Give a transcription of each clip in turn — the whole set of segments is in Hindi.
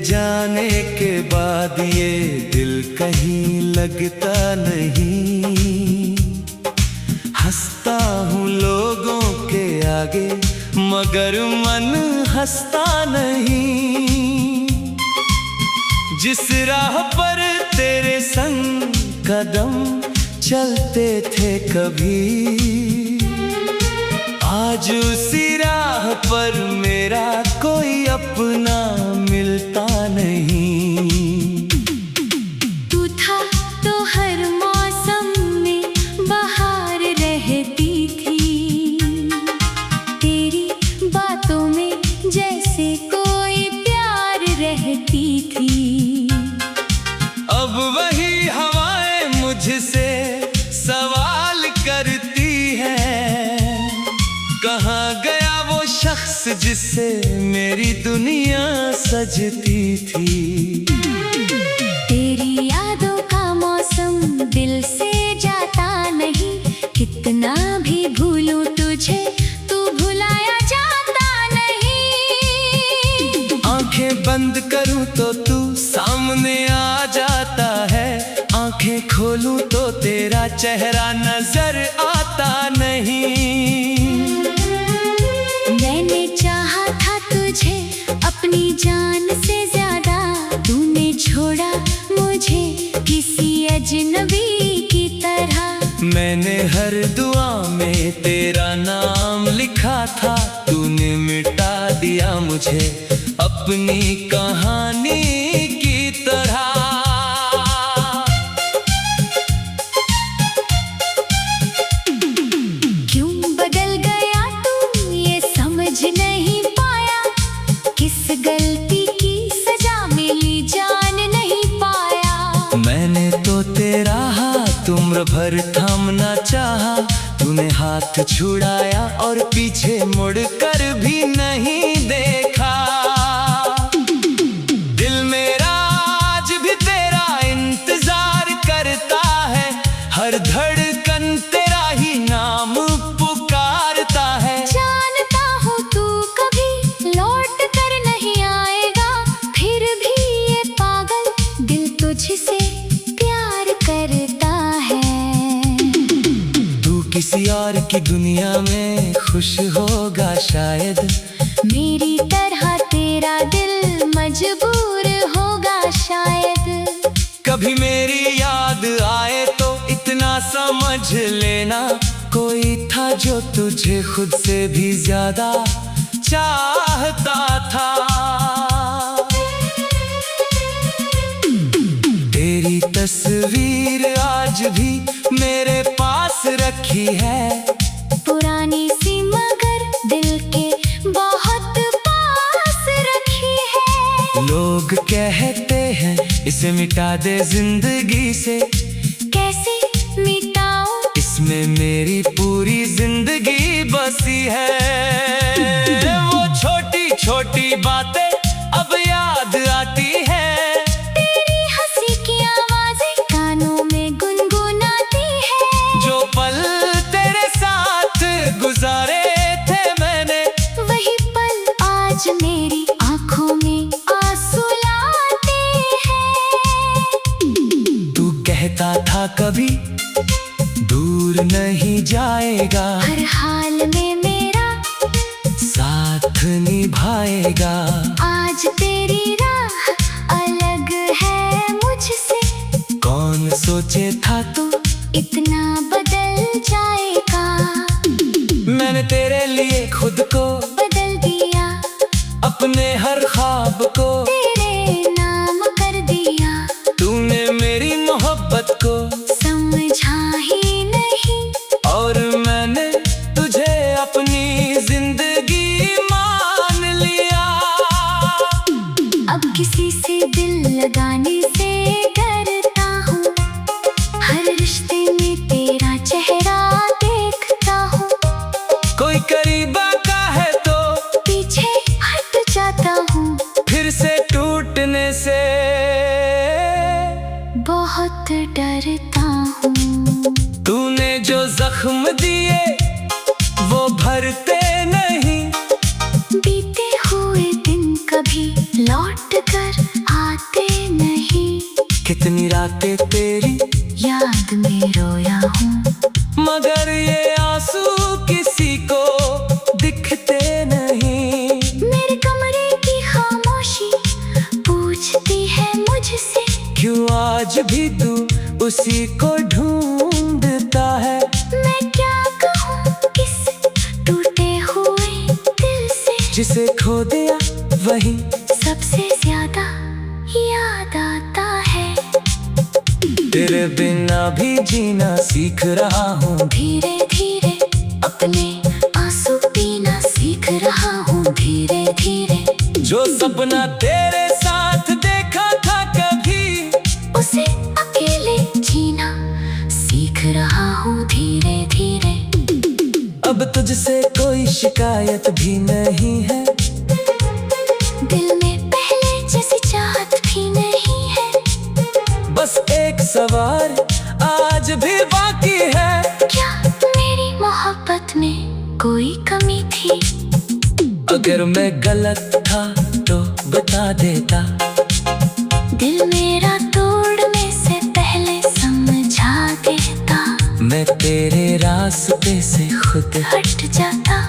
जाने के बाद ये दिल कहीं लगता नहीं। हंसता हूँ लोगों के आगे मगर मन हंसता नहीं। जिस राह पर तेरे संग कदम चलते थे कभी, आज उसी राह पर मेरा कोई अपना मिलता नहीं। तू था तो हर मौसम में बहार रहती थी। तेरी बातों में जैसे कोई प्यार रहती थी। अब वही हवाएं मुझसे सवाल करती हैं, कहाँ गया वो शख्स जिससे मेरी दुनिया सजती थी। तेरी यादों का मौसम दिल से जाता नहीं। कितना भी भूलूं तुझे तू भुलाया जाता नहीं। आंखें बंद करूं तो तू सामने आ जाता है, आंखें खोलूं तो तेरा चेहरा नजर आता नहीं। मैंने चाहा था तुझे अपनी जान से ज्यादा, तूने छोड़ा मुझे किसी अजनबी की तरह। मैंने हर दुआ में तेरा नाम लिखा था, तूने मिटा दिया मुझे अपनी कहानी की तरह। क्यों बदल गया तू ये समझ नहीं पाया, किस गलती की सजा मिली जान नहीं पाया। मैंने तो तेरा हाथ उम्र भर थामना चाहा, तूने हाथ छुड़ाया और पीछे मुड़कर भी नहीं देखा। दिल मेरा आज भी तेरा इंतजार करता है, हर धड़कन तेरा ही नाम पुकारता है। जानता हूँ तू कभी लौट कर नहीं आएगा, फिर भी ये पागल दिल तुझसे प्यार करता है। तू किसी और की दुनिया में खुश होगा शायद, मेरी तरह तेरा दिल मजबूर होगा शायद। कभी मेरी याद आए तो इतना समझ लेना, कोई था जो तुझे खुद से भी ज्यादा चाहता था। तेरी तस्वीर आज भी मेरे पास रखी है, पुरानी सी मगर दिल के बहुत पास रखी है। लोग कहते हैं इसे मिटा दे जिंदगी से, कैसे मिटाऊं इसमें मेरी पूरी जिंदगी बसी है। वो छोटी छोटी बातें अब याद आती है, तेरी हंसी की आवाजें कानों में गुनगुनाती है। जो पल तेरे साथ गुजारे थे मैंने, वही पल आज मेरी आंखों में आंसू लाते हैं। तू कहता था कभी दूर नहीं जाएगा, हर हाल में मेरा साथ निभाएगा। आज तेरी राह अलग है मुझसे, कौन सोचे था तू इतना बदल जाएगा। मैंने तेरे लिए खुद को बदल दिया, अपने हर ख्वाब को तेरे नाम कर दिया। तूने मेरी मोहब्बत को समझा ही नहीं, और मैंने तुझे अपनी जिंदगी मान लिया। अब किसी से दिल लगाने से डरता हूँ, हर रिश्ते में तेरा चेहरा देखता हूँ। कोई करीबा का है तो पीछे हट जाता हूँ, फिर से टूटने से बहुत डरता हूँ। तूने जो जख्म दिए वो भरते नहीं। आके तेरी याद में रोया हूँ, मगर ये आंसू किसी को दिखते नहीं। मेरे कमरे की खामोशी पूछती है मुझसे, क्यों आज भी तू उसी को ढूंढता है। मैं क्या कहूँ किस टूटे हुए दिल से, जिसे खो दिया वही सबसे ज्यादा याद आता है। तेरे बिना भी जीना सीख रहा हूँ, धीरे धीरे अपने आंसू पीना सीख रहा हूँ, धीरे धीरे जो सपना तेरे साथ देखा था कभी, उसे अकेले जीना सीख रहा हूँ, धीरे धीरे। अब तुझसे कोई शिकायत भी नहीं है, दिल में पहले जैसी चाहत भी नहीं है, बस एक सवाल आज भी बाकी है। क्या मेरी मोहब्बत में कोई कमी थी? अगर मैं गलत था तो बता देता, दिल मेरा तोड़ने से पहले समझा देता, मैं तेरे रास्ते से खुद हट जाता।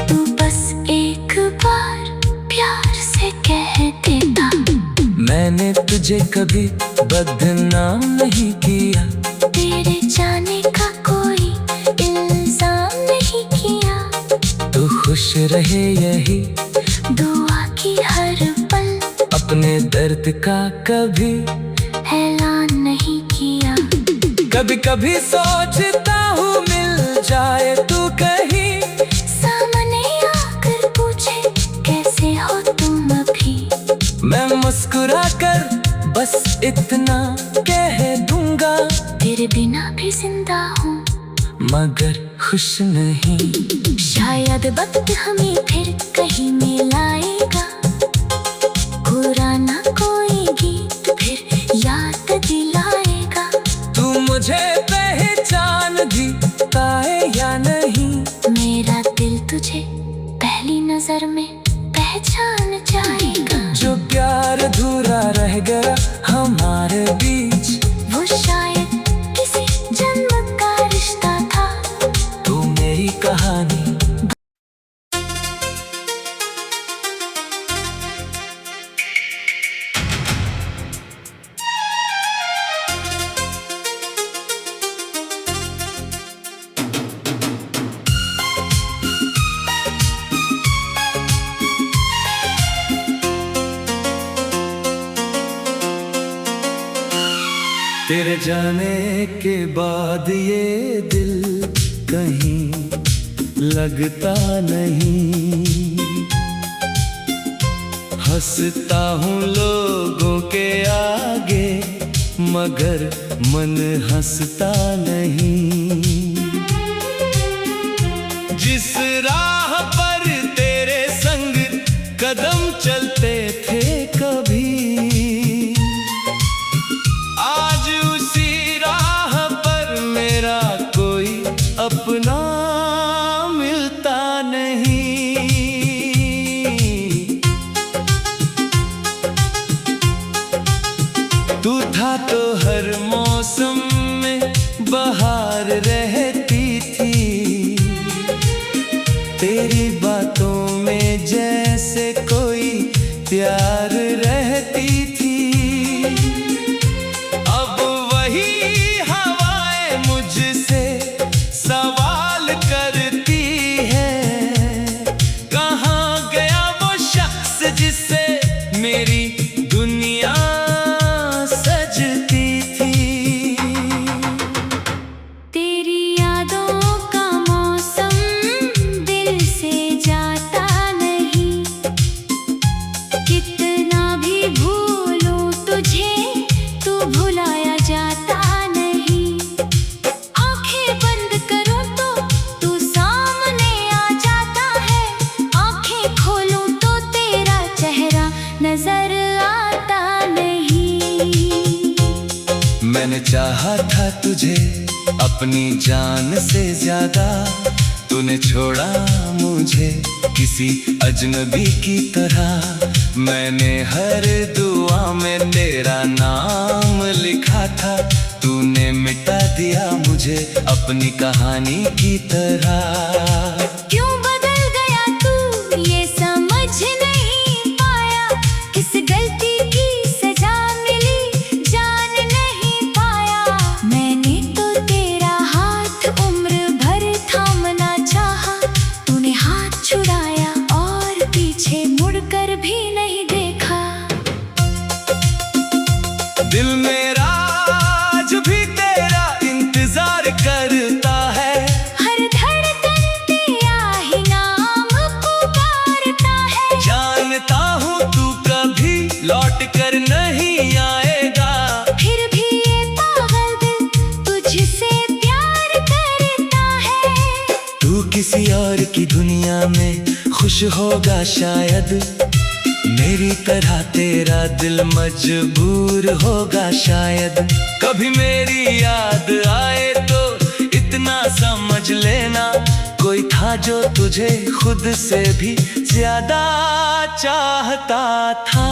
तू बस एक बार प्यार से कह देता, मैंने तुझे कभी बदनाम नहीं किया, तेरे जाने का कोई इल्जाम नहीं किया, तू खुश रहे यही दुआ की हर पल, अपने दर्द का कभी ऐलान नहीं किया। कभी कभी सोचता हूँ मिल जाए तू कहीं, सामने आकर पूछे कैसे हो तुम अभी, मैं मुस्कुरा कर बस इतना कह दूंगा, तेरे बिना भी जिंदा हूँ मगर खुश नहीं। शायद वक्त हमें फिर कहीं मिलाएगा, पुराना कोई गीत फिर याद दिलाएगा। तू मुझे पहचान भी पाए या नहीं, मेरा दिल तुझे पहली नजर में पहचान जाएगा। जो प्यार अधूरा रह गया हमारे बीच, वो शायद किसी जन्म का रिश्ता था, तू मेरी कहानी। तेरे जाने के बाद ये दिल कहीं लगता नहीं, हंसता हूँ लोगों के आगे मगर मन हंसता नहीं। जिस राह पर तेरे संग कदम चलते थे कभी, आज उसी राह पर मेरा कोई अपना मिलता नहीं। तू था तो हर मौसम में बहार रहती थी, तेरी बातों में जैसे कोई प्यार रहती थी। अब वही हवाएं मुझसे सवाल करती है, कहाँ गया वो शख्स जिससे मेरी दुनिया सजती थी। तेरी यादों का मौसम दिल से जाता नहीं, कितना भी भूलूं तुझे तू भुलाया जाता नहीं। आंखें बंद करूं तो तू सामने आ जाता है, आंखें खोलूं तो तेरा चेहरा नजर आता नहीं। मैंने चाहा था तुझे अपनी जान से ज्यादा, तूने छोड़ा मुझे किसी अजनबी की तरह। मैंने हर दुआ में तेरा नाम लिखा था, तूने मिटा दिया मुझे अपनी कहानी की तरह। क्यों बदल गया तू ये समझ नहीं पाया, किस गलती की सजा मिली जान नहीं पाया। मैंने तो तेरा हाथ उम्र भर थामना चाहा, तूने हाथ छुड़ाया और पीछे मुड़कर भी नहीं देखा। दिल मेरा आज भी तेरा इंतजार करता है, हर धड़कन तेरा ही नाम पुकारता है। जानता हूँ तू कभी लौट कर नहीं आएगा, फिर भी ये पागल दिल तुझसे प्यार करता है। तू किसी और की दुनिया में खुश होगा शायद, मेरी तरह तेरा दिल मजबूर होगा शायद। कभी मेरी याद आए तो इतना समझ लेना, कोई था जो तुझे खुद से भी ज्यादा चाहता था।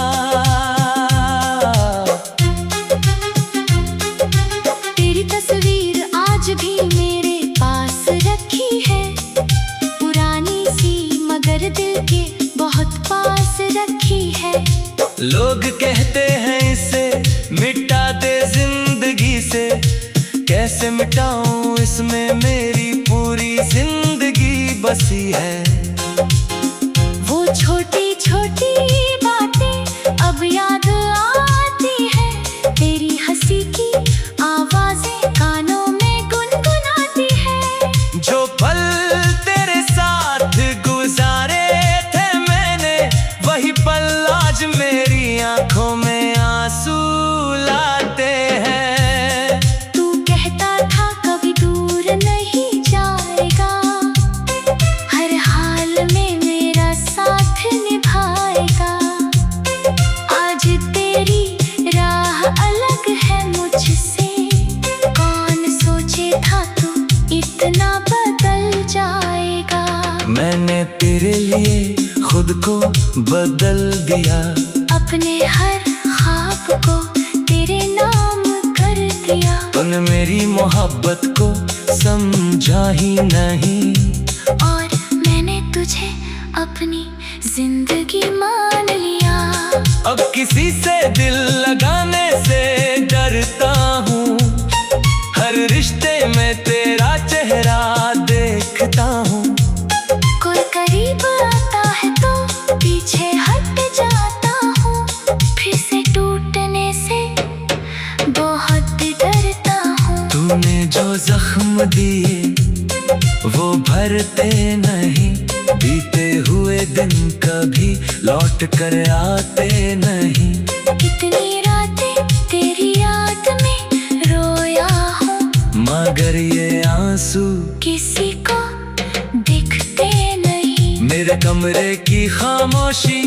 तेरी तस्वीर आज भी मेरे पास रखी है, पुरानी सी मगर दिल के बहुत पास रखी है। लोग कहते हैं इसे मिटा दे जिंदगी से, कैसे मिटाऊं इसमें मेरी पूरी जिंदगी बसी है। वो छोटी छोटी बातें अब याद आती है, तेरी हंसी की आवाजें कानों में गुनगुनाती है। जो पल तेरे साथ गुजारे थे मैंने, वही पल आज मेरी आंखों में आंसू लाते हैं। तू कहता था कभी दूर नहीं जाएगा, हर हाल में मेरा साथ निभाएगा। आज तेरी राह अलग है मुझसे, कौन सोचे था तू इतना बदल जाएगा। मैंने तेरे लिए खुद को बदल दिया, अपने हर ख्वाब को तेरे नाम कर दिया। तूने मेरी मोहब्बत को समझा ही नहीं, और मैंने तुझे अपनी जिंदगी मान लिया। अब किसी से दिल लगाने से डरता हूँ, हर रिश्ते में तेरा चेहरा देखता हूँ। कोई करीब आता है तो पीछे हट जाता हूँ, फिर से टूटने से बहुत डरता हूँ। तूने जो जख्म दिए वो भरते नहीं, बीते हुए दिन कभी लौट कर आते नहीं। कितनी रातें तेरी याद में रोया हूँ, मगर ये आंसू किसी को दिखते नहीं। मेरे कमरे की खामोशी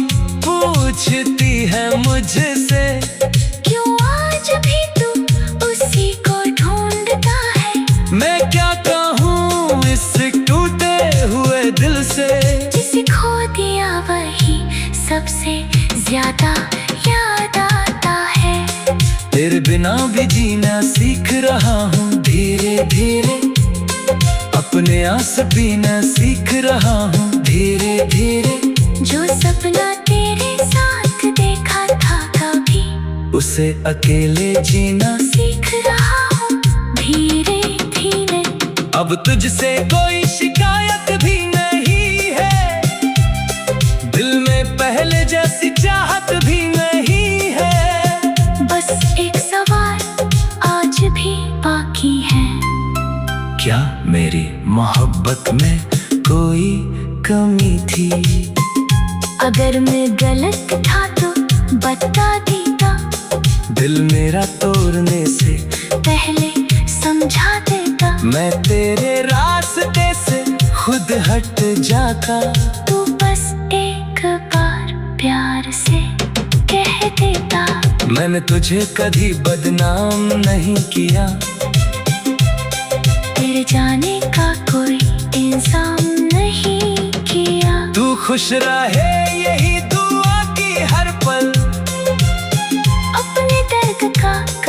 पूछती है मुझसे, क्यों आज भी तू उसी को ढूंढता है। मैं क्या कहूँ इस टूटे हुए दिल से, जिसे खो दिया वही सबसे ज्यादा याद आता है। तेरे बिना भी जीना सीख रहा हूँ धीरे धीरे, अपने आस पीना सीख रहा हूँ धीरे धीरे। जो सपना तेरे साथ देखा था कभी, उसे अकेले जीना सीख रहा हूँ धीरे धीरे। अब तुझसे कोई शिकायत भी नहीं है, दिल में पहले जैसी चाहत भी नहीं है। बस एक सवाल आज भी बाकी है, क्या मेरी मोहब्बत में कोई कमी थी। अगर मैं गलत था तो बता देता, दिल मेरा तोड़ने से पहले समझा देता। मैं तेरे रास्ते से खुद हट जाता। तू बस एक बार प्यार से कह देता। मैंने तुझे कभी बदनाम नहीं किया, तेरे जाने का कोई इंसान नहीं किया। तू खुश रहे यही दुआ की हर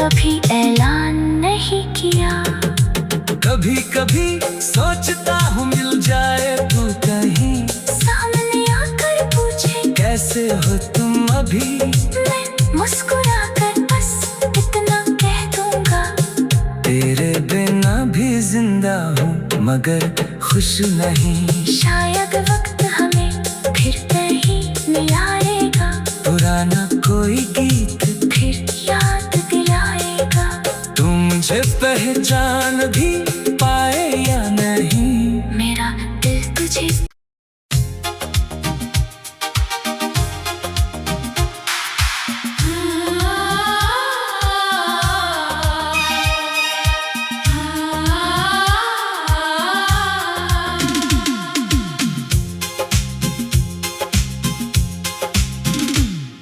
कभी ऐलान नहीं किया। कभी कभी सोचता हूँ मिल जाए तू कहीं, सामने आकर पूछे कैसे हो तुम अभी। मैं मुस्कुरा कर बस इतना कह दूंगा, तेरे बिना भी जिंदा हूँ मगर खुश नहीं। शायद वक्त हमें फिर कहीं मिलाएगा, पुराना कोई गीत फिर याद दिलाएगा। तू मुझे पहचान भी पाए या नहीं। मेरा दिल तुझे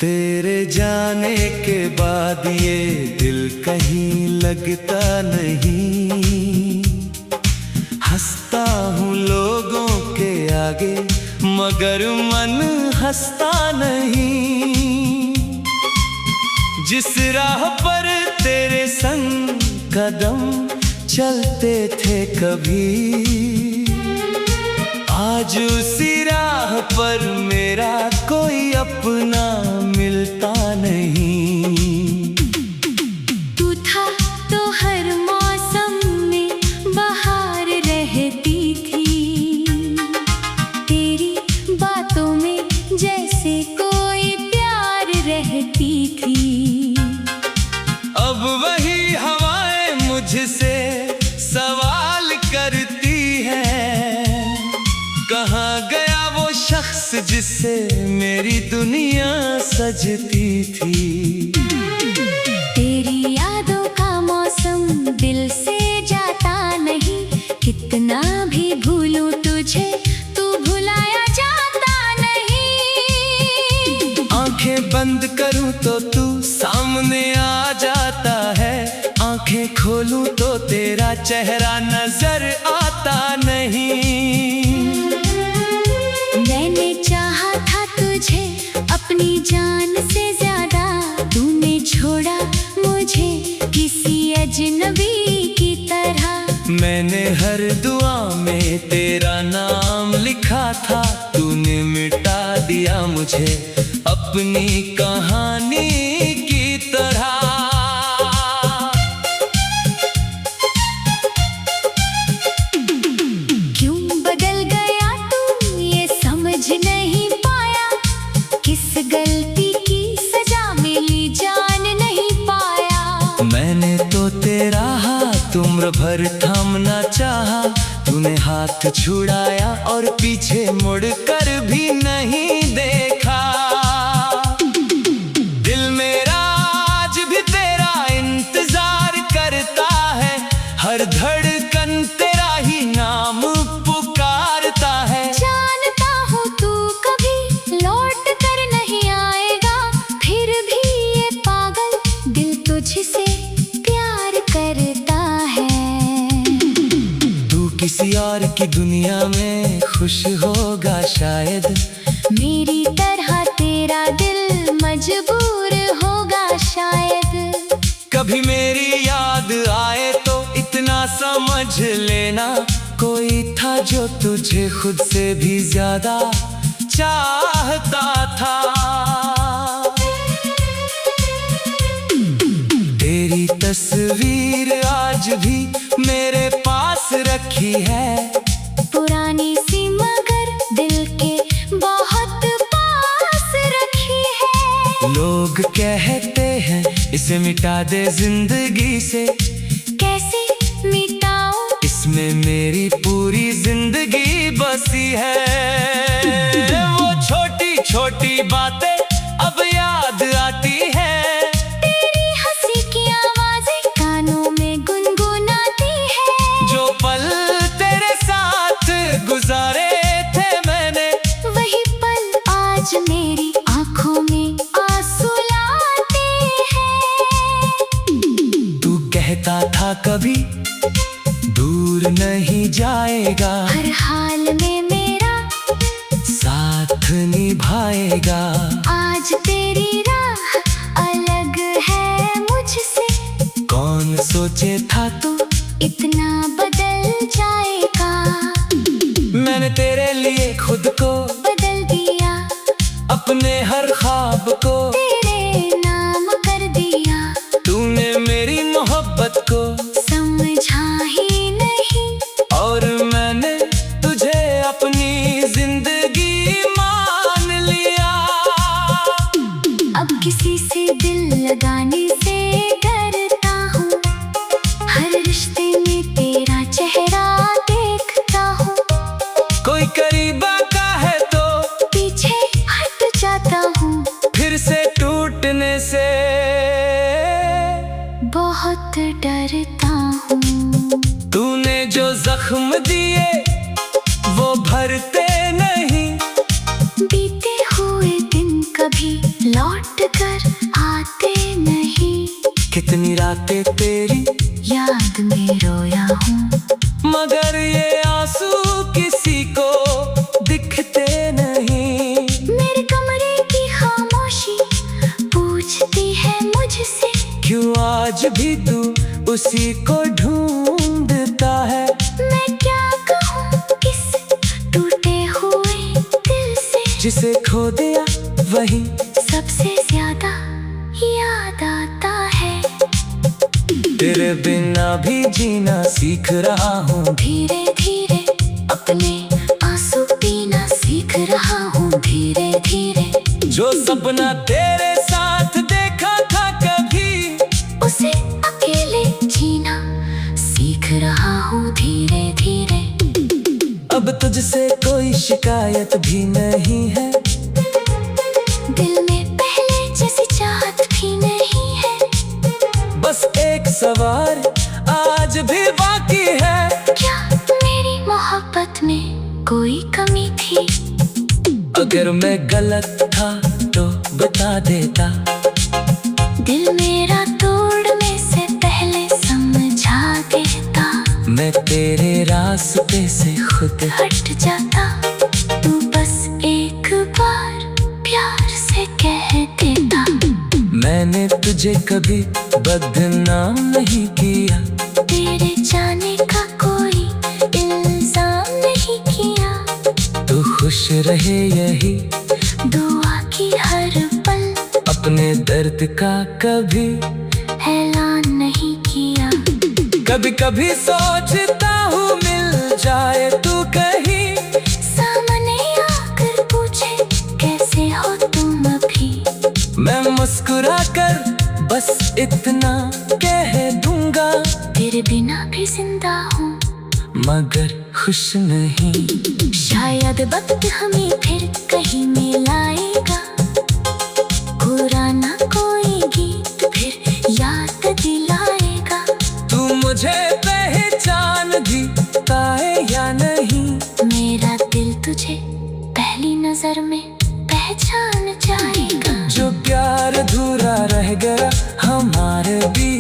तेरे जाने के बाद ये दिल कहीं लगता नहीं। हंसता हूँ लोगों के आगे मगर मन हंसता नहीं। जिस राह पर तेरे संग कदम चलते थे कभी, आज उसी राह पर मेरा कोई अपना मिलता नहीं। तू था तो हर मौसम में बहार रहती थी, तेरी बातों में जैसे कोई प्यार रहती थी। अब वही हवाएं मुझसे सवाल करती हैं, कहाँ गया वो शख्स जिससे मेरी दुनिया सजती थी। तेरी यादों का मौसम दिल से जाता नहीं, कितना भी भूलूं तुझे तू भुलाया जाता नहीं। आंखें बंद करूं तो तू सामने आ जाता है, आंखें खोलूं तो तेरा चेहरा नजर आता नहीं। मैंने चाहा था तुझे अपनी जान से ज्यादा, तूने छोड़ा मुझे किसी अजनबी की तरह। मैंने हर दुआ में तेरा नाम लिखा था, तूने मिटा दिया मुझे अपनी कहानी की तरह। क्यों बदल गया तू ये समझ नहीं पाया, किस गलती की सजा मिली जान नहीं पाया। मैंने तो तेरा हाथ उम्र भर थामना चाहा, तूने हाथ छुड़ाया और पीछे मुड़ कर भी नहीं देखा। दिल मेरा आज भी तेरा इंतजार करता है, हर धड़कन तेरा ही नाम पुकारता है। जानता हूँ तू कभी लौट कर नहीं आएगा, फिर भी ये पागल दिल तुझसे प्यार करता है। तू किसी और की दुनिया में खुश होगा शायद, मेरी तरह तेरा दिल मजबूर होगा शायद। कभी मेरी याद आए तो इतना समझ लेना, कोई था जो तुझे खुद से भी ज्यादा चाहता था। तेरी तस्वीर आज भी मेरे पास रखी है, पुरानी सी मगर दिल के बहुत पास रखी है। लोग कहते हैं इसे मिटा दे जिंदगी से, कैसे मिटाऊं इसमें मेरी पूरी जिंदगी बसी है। वो छोटी छोटी बातें अब याद आती हैं, तेरी हंसी की आवाजें कानों में गुनगुनाती है। जो पल तेरे साथ गुजारे थे मैंने, वही पल आज मेरी आंखों में आंसू लाते हैं। तू कहता था कभी दूर नहीं जाएगा, हर हाल में मेरा साथ निभाएगा। आज तेरी राह अलग है मुझसे, अपने हर ख्वाब को तेरे नाम कर दिया। तूने मेरी मोहब्बत को समझा ही नहीं, और मैंने तुझे अपनी जिंदगी मान लिया। अब किसी से दिल लगाने से डरता हूँ, हर रिश्ते में तेरा चेहरा देखता हूँ। कोई करीब आता है तो पीछे हट जाता हूँ, फिर से टूटने से बहुत डरता हूँ। तूने जो जख्म दिए वो भरते नहीं, बीते हुए दिन कभी लौट कर आते नहीं। कितनी रातें तेरी याद में रोया हूँ, मगर ये आंसू किसी को दिखते नहीं। मेरे कमरे की खामोशी पूछती है मुझसे, क्यों आज भी तू उसी को ढूंढता है। मैं क्या कहूँ इस टूटे हुए दिल से, जिसे खो दिया वही सबसे ज्यादा याद आता है। तेरे बिना भी जीना सीख रहा हूँ, धीरे धीरे अपने आंसू पीना सीख रहा हूँ, धीरे धीरे। जो सपना तेरे साथ देखा था कभी, उसे अकेले जीना सीख रहा हूँ, धीरे धीरे। अब तुझसे कोई शिकायत भी नहीं है, दिल में पहले जैसी चाहत भी नहीं है। बस एक सवाल आज भी बाकी है, क्या मेरी मोहब्बत में कोई कमी थी? अगर मैं गलत था तो बता देता। दिल मेरा तोड़ने से पहले समझा देता, मैं तेरे रास्ते से खुद हट जाता। तू बस एक बार प्यार से कह देता, मैंने तुझे कभी बदनाम नहीं किया। तेरे जाने का कोई इल्जाम नहीं किया। तू खुश रहे यही दुआ की हर पल, अपने दर्द का कभी ऐलान नहीं किया। कभी कभी सोचता हूँ मिल जाए तू कहीं, सामने आकर पूछे कैसे हो तुम अभी। मैं मुस्कुरा कर बस इतना कह दूंगा, तेरे बिना भी जिंदा हूँ, मगर खुश नहीं। शायद वक्त हमें फिर कहीं मिलाएगा, पुराना कोई गीत फिर याद दिलाएगा। तू मुझे पहचान भी पाए या नहीं, मेरा दिल तुझे पहली नजर में पहचान जाएगा। जो प्यार अधूरा रह गया हमारे बीच